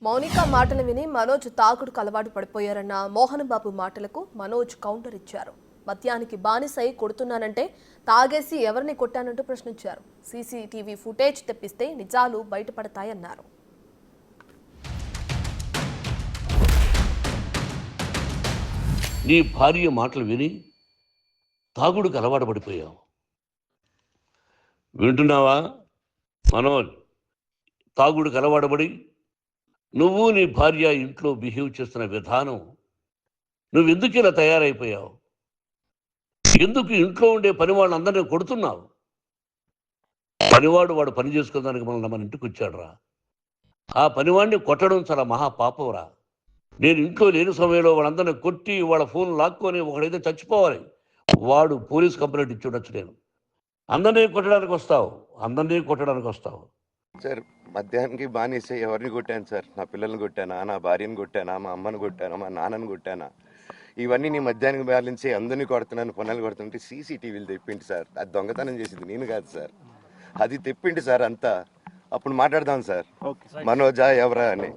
మౌనిక మాటలు విని మనోజ్ తాగుడుకు అలవాటు పడిపోయారన్న మోహన్ బాబు మాటలకు మనోజ్ కౌంటర్ ఇచ్చారు. మద్యానికి బానిసై కొడుతున్నానంటే తాగేసి ఎవరిని కొట్టానంటూ ప్రశ్నించారు. సీసీటీవీ ఫుటేజ్ తెప్పిస్తే నిజాలు బయటపడతాయన్నారు. నీ భార్య మాటలు విని తాగుడుకు అలవాటు పడిపోయావు. వింటున్నావా మనోజ్? తాగుడుకు అలవాటుపడి నువ్వు నీ భార్య ఇంట్లో బిహేవ్ చేస్తున్న విధానం, నువ్వు ఎందుకు ఇలా తయారైపోయావు? ఎందుకు ఇంట్లో ఉండే పని వాళ్ళందరినీ కొడుతున్నావు? పనివాడు వాడు పని చేసుకోవడానికి మన ఇంటికి వచ్చాడురా. ఆ పనివాడిని కొట్టడం చాలా మహాపాపంరా. నేను ఇంట్లో లేని సమయంలో వాళ్ళందరినీ కొట్టి వాళ్ళ ఫోన్ లాక్కొని ఒకడైతే చచ్చిపోవాలి. వాడు పోలీస్ కంప్లైంట్ ఇచ్చి ఉండొచ్చు. నేను అందరినీ కొట్టడానికి వస్తావు సార్. మద్యానికి బానిసే ఎవరిని కొట్టాను సార్? నా పిల్లల్ని కొట్టానా, నా భార్యను కొట్టానా, మా అమ్మని కొట్టానా, మా నాన్నని కొట్టానా? ఇవన్నీ నీ మద్యానికి బ్యాలెన్సే అందరినీ కొడుతున్నాను, పొన్నాలు కొడుతుంటే సీసీటీవీలు తెప్పిండి సార్. అది దొంగతనం చేసింది నేను కాదు సార్, అది తెప్పిండి సార్. అంతా అప్పుడు మాట్లాడదాం సార్, మనోజా ఎవరా అని.